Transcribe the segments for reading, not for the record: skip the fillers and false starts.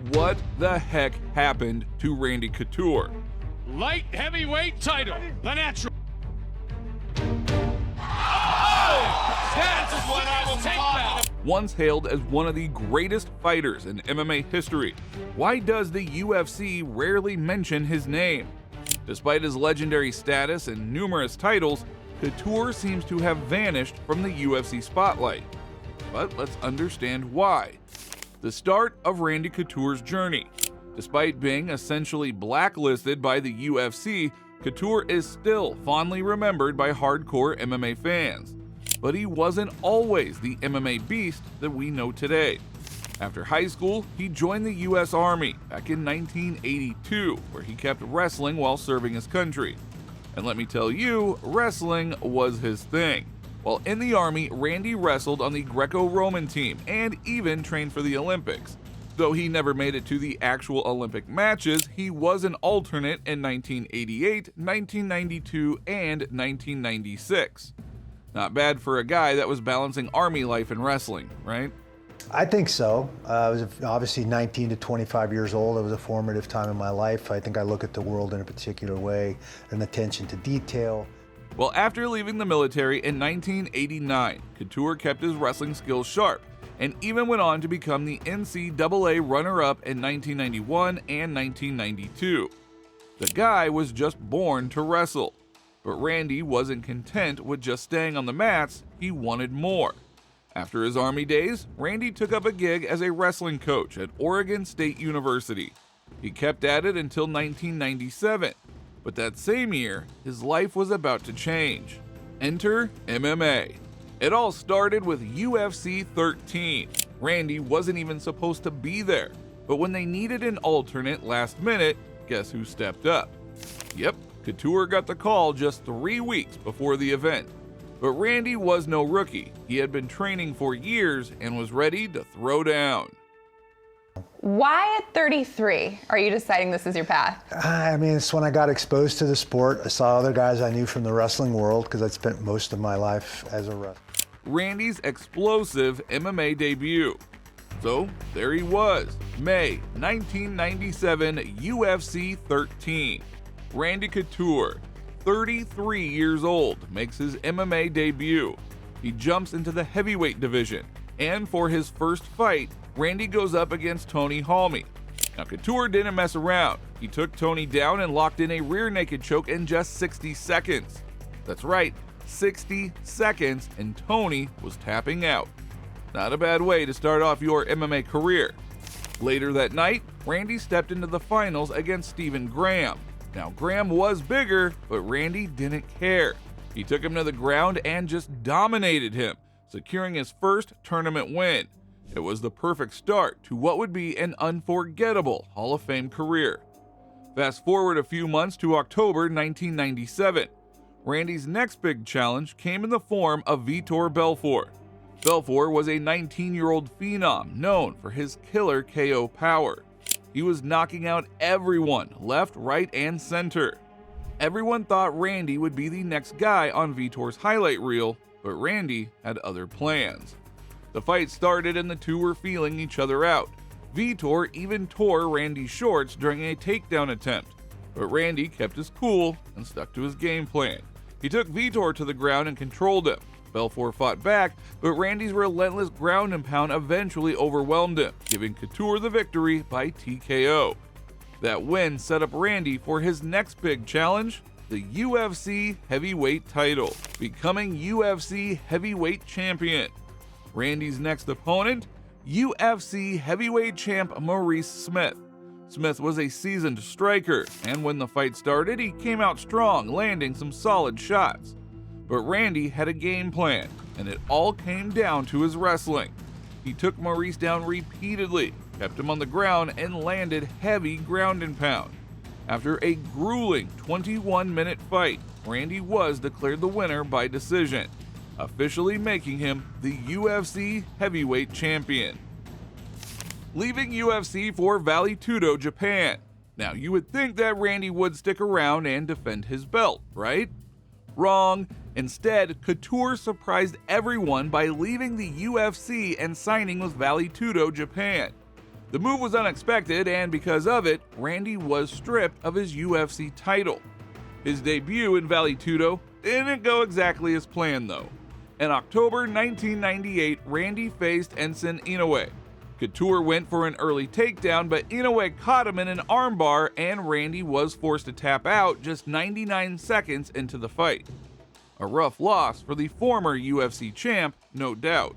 What the heck happened to Randy Couture? Light heavyweight title, the natural. That's what I will take now. Once hailed as one of the greatest fighters in MMA history, why does the UFC rarely mention his name? Despite his legendary status and numerous titles, Couture seems to have vanished from the UFC spotlight. But let's understand why. The start of Randy Couture's journey. Despite being essentially blacklisted by the UFC, Couture is still fondly remembered by hardcore MMA fans. But he wasn't always the MMA beast that we know today. After high school, he joined the US Army back in 1982, where he kept wrestling while serving his country. And let me tell you, wrestling was his thing. While in the Army, Randy wrestled on the Greco-Roman team and even trained for the Olympics. Though he never made it to the actual Olympic matches, he was an alternate in 1988, 1992, and 1996. Not bad for a guy that was balancing Army life and wrestling, right? I think so. I was obviously 19 to 25 years old. It was a formative time in my life. I think I look at the world in a particular way, an attention to detail. Well, after leaving the military in 1989, Couture kept his wrestling skills sharp and even went on to become the NCAA runner-up in 1991 and 1992. The guy was just born to wrestle. But Randy wasn't content with just staying on the mats, he wanted more. After his Army days, Randy took up a gig as a wrestling coach at Oregon State University. He kept at it until 1997, but that same year, his life was about to change. Enter MMA. It all started with UFC 13. Randy wasn't even supposed to be there, but when they needed an alternate last minute, guess who stepped up? Yep, Couture got the call just 3 weeks before the event. But Randy was no rookie. He had been training for years and was ready to throw down. Why at 33 are you deciding this is your path? I mean, it's when I got exposed to the sport. I saw other guys I knew from the wrestling world because I'd spent most of my life as a wrestler. Randy's explosive MMA debut. So there he was, May 1997, UFC 13. Randy Couture, 33 years old, makes his MMA debut. He jumps into the heavyweight division, and for his first fight, Randy goes up against Tony Halmy. Now Couture didn't mess around. He took Tony down and locked in a rear naked choke in just 60 seconds. That's right, 60 seconds, and Tony was tapping out. Not a bad way to start off your MMA career. Later that night, Randy stepped into the finals against Stephen Graham. Now Graham was bigger, but Randy didn't care. He took him to the ground and just dominated him, securing his first tournament win. It was the perfect start to what would be an unforgettable Hall of Fame career. Fast forward a few months to October 1997. Randy's next big challenge came in the form of Vitor Belfort. Belfort was a 19-year-old phenom known for his killer KO power. He was knocking out everyone, left, right, and center. Everyone thought Randy would be the next guy on Vitor's highlight reel, but Randy had other plans. The fight started and the two were feeling each other out. Vitor even tore Randy's shorts during a takedown attempt, but Randy kept his cool and stuck to his game plan. He took Vitor to the ground and controlled him. Belfort fought back, but Randy's relentless ground and pound eventually overwhelmed him, giving Couture the victory by TKO. That win set up Randy for his next big challenge, the UFC Heavyweight title, becoming UFC Heavyweight Champion. Randy's next opponent, UFC Heavyweight Champ Maurice Smith. Smith was a seasoned striker, and when the fight started, he came out strong, landing some solid shots. But Randy had a game plan, and it all came down to his wrestling. He took Maurice down repeatedly, kept him on the ground, and landed heavy ground and pound. After a grueling 21-minute fight, Randy was declared the winner by decision, officially making him the UFC Heavyweight Champion. Leaving UFC for Vale Tudo, Japan. Now, you would think that Randy would stick around and defend his belt, right? Wrong. Instead, Couture surprised everyone by leaving the UFC and signing with Vale Tudo, Japan. The move was unexpected, and because of it, Randy was stripped of his UFC title. His debut in Vale Tudo didn't go exactly as planned though. In October 1998, Randy faced Enson Inoue. Couture went for an early takedown, but Inoue caught him in an armbar, and Randy was forced to tap out just 99 seconds into the fight. A rough loss for the former UFC champ, no doubt.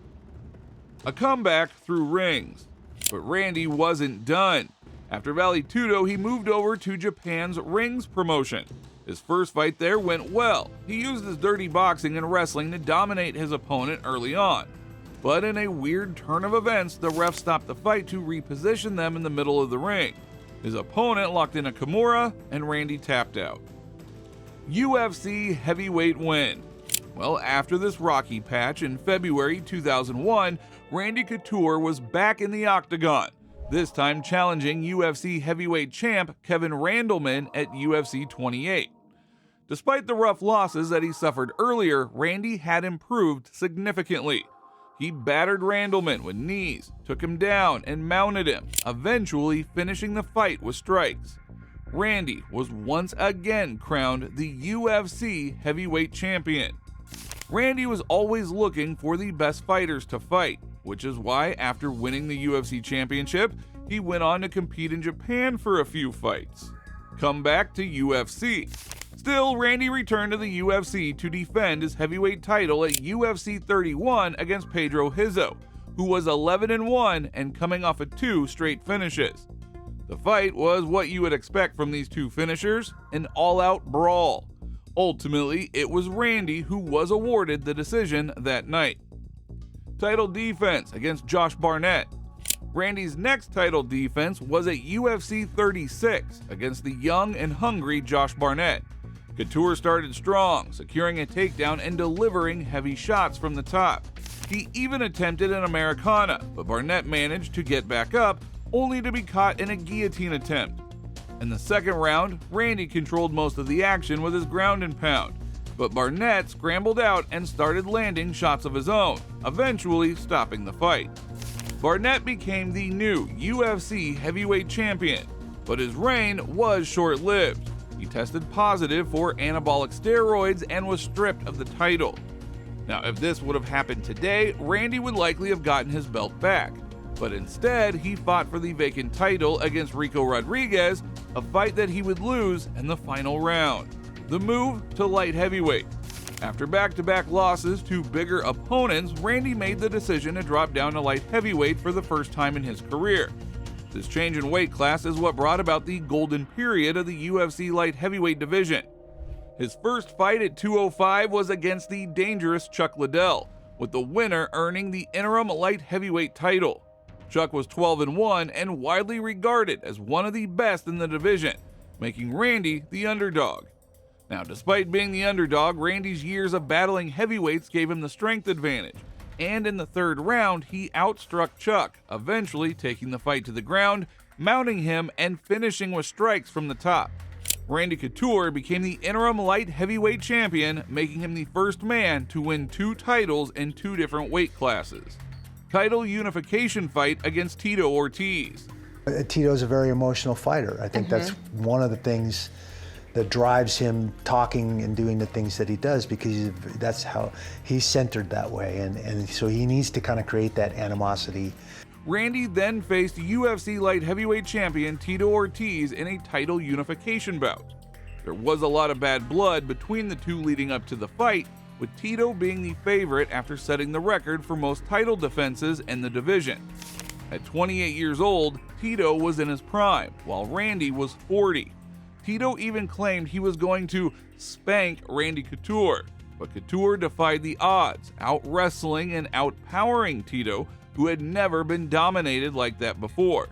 A comeback through rings. But Randy wasn't done. After Vale Tudo, he moved over to Japan's Rings promotion. His first fight there went well. He used his dirty boxing and wrestling to dominate his opponent early on. But in a weird turn of events, the ref stopped the fight to reposition them in the middle of the ring. His opponent locked in a Kimura, and Randy tapped out. UFC Heavyweight win. Well, after this rocky patch in February 2001, Randy Couture was back in the Octagon, this time challenging UFC Heavyweight champ Kevin Randleman at UFC 28. Despite the rough losses that he suffered earlier, Randy had improved significantly. He battered Randleman with knees, took him down, and mounted him, eventually finishing the fight with strikes. Randy was once again crowned the UFC Heavyweight champion. Randy was always looking for the best fighters to fight, which is why after winning the UFC championship, he went on to compete in Japan for a few fights. Come back to UFC. Still, Randy returned to the UFC to defend his heavyweight title at UFC 31 against Pedro Rizzo, who was 11-1 and coming off of 2 straight finishes. The fight was what you would expect from these two finishers, an all-out brawl. Ultimately, it was Randy who was awarded the decision that night. Title defense against Josh Barnett. Randy's next title defense was at UFC 36 against the young and hungry Josh Barnett. Couture started strong, securing a takedown and delivering heavy shots from the top. He even attempted an Americana, but Barnett managed to get back up, only to be caught in a guillotine attempt. In the second round, Randy controlled most of the action with his ground and pound, but Barnett scrambled out and started landing shots of his own, eventually stopping the fight. Barnett became the new UFC Heavyweight champion, but his reign was short-lived. He tested positive for anabolic steroids and was stripped of the title. Now, if this would have happened today, Randy would likely have gotten his belt back, but instead he fought for the vacant title against Rico Rodriguez, a fight that he would lose in the final round. The move to light heavyweight. After back-to-back losses to bigger opponents, Randy made the decision to drop down to light heavyweight for the first time in his career. This change in weight class is what brought about the golden period of the UFC light heavyweight division. His first fight at 205 was against the dangerous Chuck Liddell, with the winner earning the interim light heavyweight title. Chuck was 12-1 and widely regarded as one of the best in the division, making Randy the underdog. Now, despite being the underdog, Randy's years of battling heavyweights gave him the strength advantage, and in the third round, he outstruck Chuck, eventually taking the fight to the ground, mounting him, and finishing with strikes from the top. Randy Couture became the interim light heavyweight champion, making him the first man to win 2 titles in 2 different weight classes. Title unification fight against Tito Ortiz. Tito's a very emotional fighter. I think that's one of the things that drives him talking and doing the things that he does, because that's how he's centered that way, and so he needs to kind of create that animosity. Randy then faced UFC light heavyweight champion Tito Ortiz in a title unification bout. There was a lot of bad blood between the two leading up to the fight, with Tito being the favorite after setting the record for most title defenses in the division. At 28 years old, Tito was in his prime, while Randy was 40. Tito even claimed he was going to spank Randy Couture, but Couture defied the odds, out-wrestling and out-powering Tito, who had never been dominated like that before.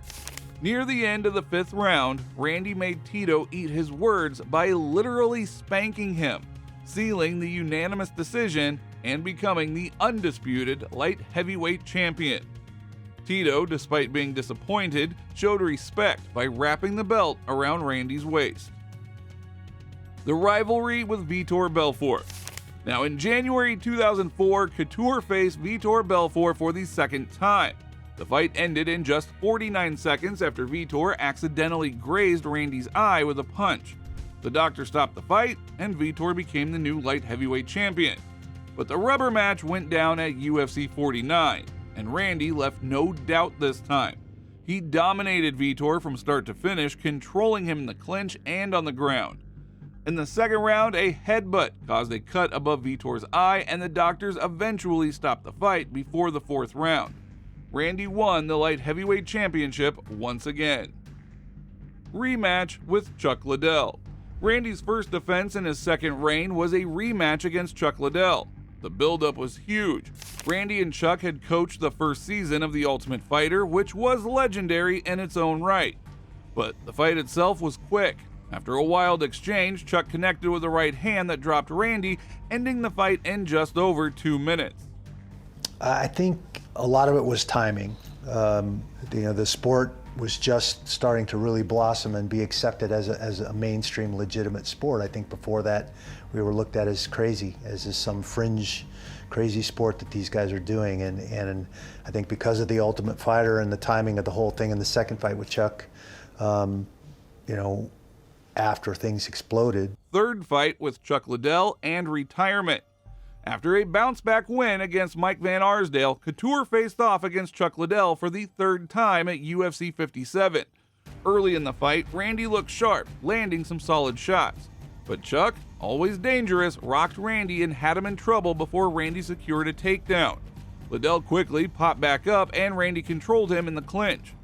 Near the end of the 5th round, Randy made Tito eat his words by literally spanking him, sealing the unanimous decision and becoming the undisputed light heavyweight champion. Tito, despite being disappointed, showed respect by wrapping the belt around Randy's waist. The rivalry with Vitor Belfort. Now, in January 2004, Couture faced Vitor Belfort for the second time. The fight ended in just 49 seconds after Vitor accidentally grazed Randy's eye with a punch. The doctor stopped the fight, and Vitor became the new light heavyweight champion. But the rubber match went down at UFC 49, and Randy left no doubt this time. He dominated Vitor from start to finish, controlling him in the clinch and on the ground. In the second round, a headbutt caused a cut above Vitor's eye, and the doctors eventually stopped the fight before the fourth round. Randy won the light heavyweight championship once again. Rematch with Chuck Liddell. Randy's first defense in his second reign was a rematch against Chuck Liddell. The buildup was huge. Randy and Chuck had coached the first season of The Ultimate Fighter, which was legendary in its own right. But the fight itself was quick. After a wild exchange, Chuck connected with a right hand that dropped Randy, ending the fight in just over 2 minutes. I think a lot of it was timing. The sport was just starting to really blossom and be accepted as a mainstream legitimate sport. I think before that we were looked at as crazy, as some fringe crazy sport that these guys are doing, and I think because of The Ultimate Fighter and the timing of the whole thing in the second fight with Chuck, after things exploded. Third fight with Chuck Liddell and retirement. After a bounce-back win against Mike Van Arsdale, Couture faced off against Chuck Liddell for the third time at UFC 57. Early in the fight, Randy looked sharp, landing some solid shots. But Chuck, always dangerous, rocked Randy and had him in trouble before Randy secured a takedown. Liddell quickly popped back up and Randy controlled him in the clinch.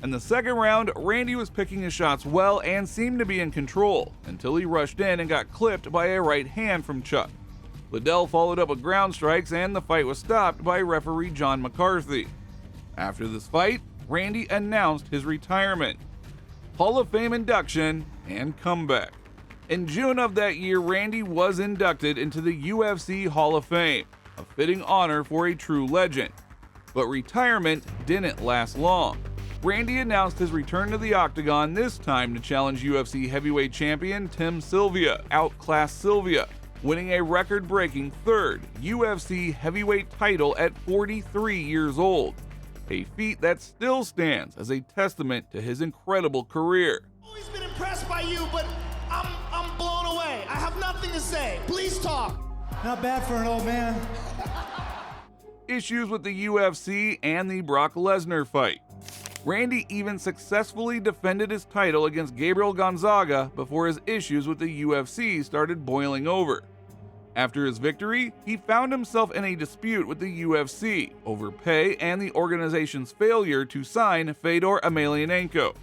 In the second round, Randy was picking his shots well and seemed to be in control, until he rushed in and got clipped by a right hand from Chuck. Liddell followed up with ground strikes, and the fight was stopped by referee John McCarthy. After this fight, Randy announced his retirement, Hall of Fame induction, and comeback. In June of that year, Randy was inducted into the UFC Hall of Fame, a fitting honor for a true legend. But retirement didn't last long. Randy announced his return to the Octagon, this time to challenge UFC Heavyweight champion Tim Sylvia, outclassed Sylvia, winning a record-breaking third UFC Heavyweight title at 43 years old, a feat that still stands as a testament to his incredible career. I've always been impressed by you, but I'm blown away. I have nothing to say. Please talk. Not bad for an old man. Issues with the UFC and the Brock Lesnar fight. Randy even successfully defended his title against Gabriel Gonzaga before his issues with the UFC started boiling over. After his victory, he found himself in a dispute with the UFC over pay and the organization's failure to sign Fedor Emelianenko.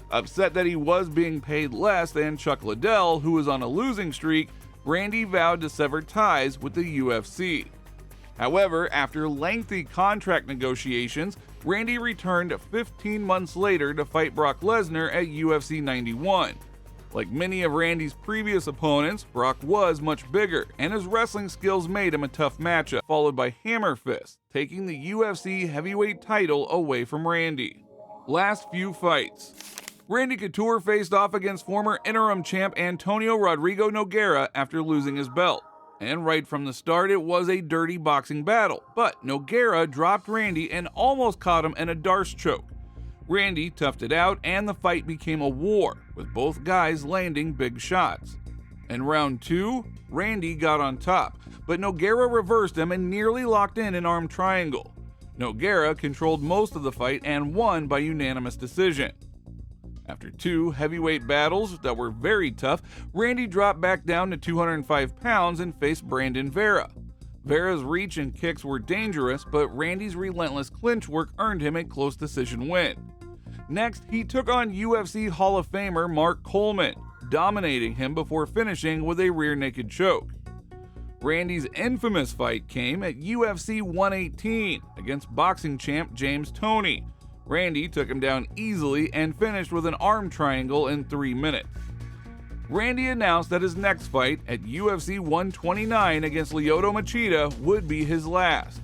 Upset that he was being paid less than Chuck Liddell, who was on a losing streak, Randy vowed to sever ties with the UFC. However, after lengthy contract negotiations, Randy returned 15 months later to fight Brock Lesnar at UFC 91. Like many of Randy's previous opponents, Brock was much bigger, and his wrestling skills made him a tough matchup, followed by Hammer Fist, taking the UFC heavyweight title away from Randy. Last few fights. Randy Couture faced off against former interim champ Antonio Rodrigo Nogueira after losing his belt. And right from the start, it was a dirty boxing battle, but Nogueira dropped Randy and almost caught him in a Darce choke. Randy toughed it out, and the fight became a war, with both guys landing big shots. In round 2, Randy got on top, but Nogueira reversed him and nearly locked in an arm triangle. Nogueira controlled most of the fight and won by unanimous decision. After 2 heavyweight battles that were very tough, Randy dropped back down to 205 pounds and faced Brandon Vera. Vera's reach and kicks were dangerous, but Randy's relentless clinch work earned him a close decision win. Next, he took on UFC Hall of Famer Mark Coleman, dominating him before finishing with a rear naked choke. Randy's infamous fight came at UFC 118 against boxing champ James Toney. Randy took him down easily and finished with an arm triangle in 3 minutes. Randy announced that his next fight at UFC 129 against Lyoto Machida would be his last.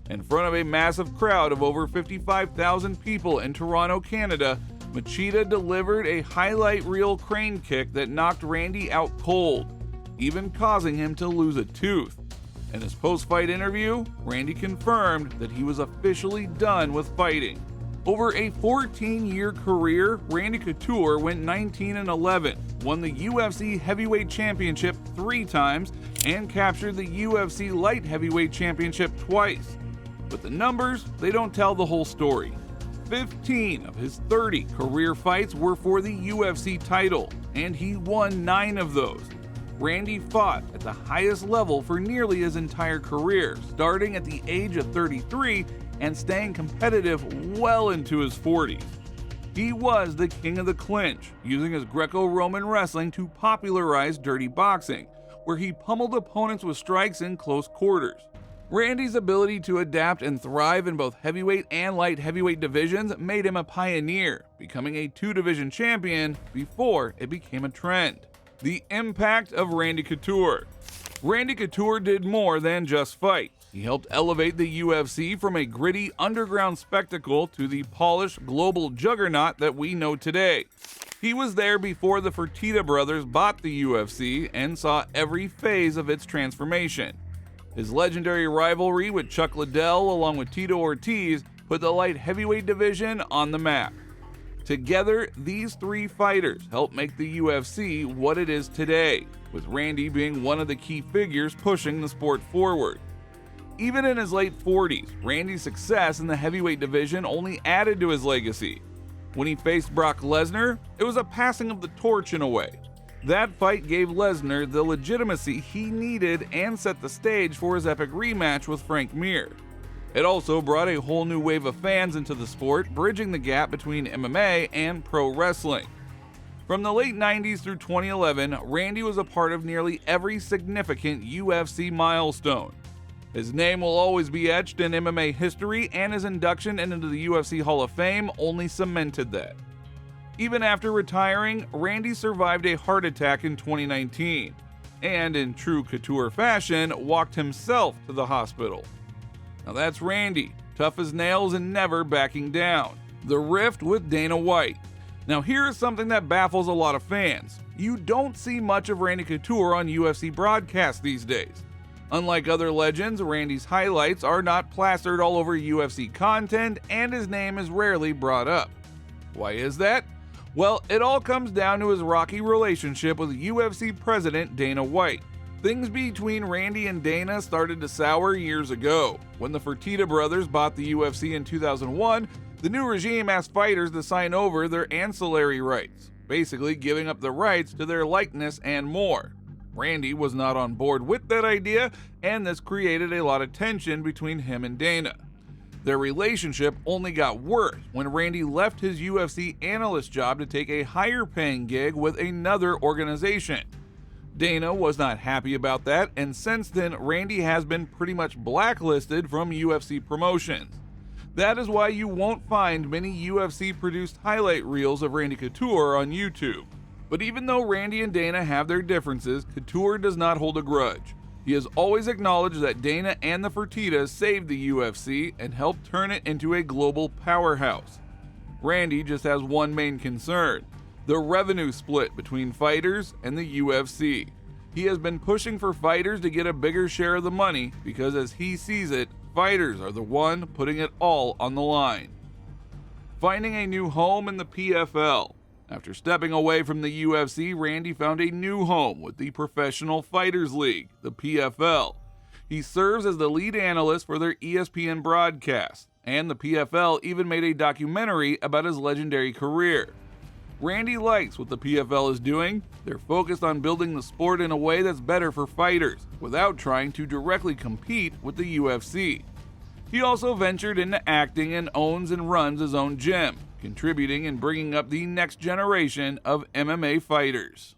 In front of a massive crowd of over 55,000 people in Toronto, Canada, Machida delivered a highlight reel crane kick that knocked Randy out cold, even causing him to lose a tooth. In his post-fight interview, Randy confirmed that he was officially done with fighting. Over a 14-year career, Randy Couture went 19-11, won the UFC Heavyweight Championship 3 times, and captured the UFC Light Heavyweight Championship twice. But the numbers, they don't tell the whole story. 15 of his 30 career fights were for the UFC title, and he won 9 of those. Randy fought at the highest level for nearly his entire career, starting at the age of 33 and staying competitive well into his 40s. He was the king of the clinch, using his Greco-Roman wrestling to popularize dirty boxing, where he pummeled opponents with strikes in close quarters. Randy's ability to adapt and thrive in both heavyweight and light heavyweight divisions made him a pioneer, becoming a 2-division champion before it became a trend. The impact of Randy Couture. Randy Couture did more than just fight. He helped elevate the UFC from a gritty underground spectacle to the polished global juggernaut that we know today. He was there before the Fertitta brothers bought the UFC and saw every phase of its transformation. His legendary rivalry with Chuck Liddell along with Tito Ortiz put the light heavyweight division on the map. Together, these 3 fighters helped make the UFC what it is today, with Randy being one of the key figures pushing the sport forward. Even in his late 40s, Randy's success in the heavyweight division only added to his legacy. When he faced Brock Lesnar, it was a passing of the torch in a way. That fight gave Lesnar the legitimacy he needed and set the stage for his epic rematch with Frank Mir. It also brought a whole new wave of fans into the sport, bridging the gap between MMA and pro wrestling. From the late 90s through 2011, Randy was a part of nearly every significant UFC milestone. His name will always be etched in MMA history, and his induction into the UFC Hall of Fame only cemented that. Even after retiring, Randy survived a heart attack in 2019, and in true Couture fashion, walked himself to the hospital. Now that's Randy, tough as nails and never backing down. The rift with Dana White. Now here is something that baffles a lot of fans. You don't see much of Randy Couture on UFC broadcasts these days. Unlike other legends, Randy's highlights are not plastered all over UFC content, and his name is rarely brought up. Why is that? Well, it all comes down to his rocky relationship with UFC President Dana White. Things between Randy and Dana started to sour years ago. When the Fertitta brothers bought the UFC in 2001, the new regime asked fighters to sign over their ancillary rights, basically giving up the rights to their likeness and more. Randy was not on board with that idea, and this created a lot of tension between him and Dana. Their relationship only got worse when Randy left his UFC analyst job to take a higher paying gig with another organization. Dana was not happy about that, and since then, Randy has been pretty much blacklisted from UFC promotions. That is why you won't find many UFC-produced highlight reels of Randy Couture on YouTube. But even though Randy and Dana have their differences, Couture does not hold a grudge. He has always acknowledged that Dana and the Fertittas saved the UFC and helped turn it into a global powerhouse. Randy just has one main concern: the revenue split between fighters and the UFC. He has been pushing for fighters to get a bigger share of the money because, as he sees it, fighters are the one putting it all on the line. Finding a new home in the PFL. After stepping away from the UFC, Randy found a new home with the Professional Fighters League, the PFL. He serves as the lead analyst for their ESPN broadcast, and the PFL even made a documentary about his legendary career. Randy likes what the PFL is doing. They're focused on building the sport in a way that's better for fighters, without trying to directly compete with the UFC. He also ventured into acting and owns and runs his own gym, contributing and bringing up the next generation of MMA fighters.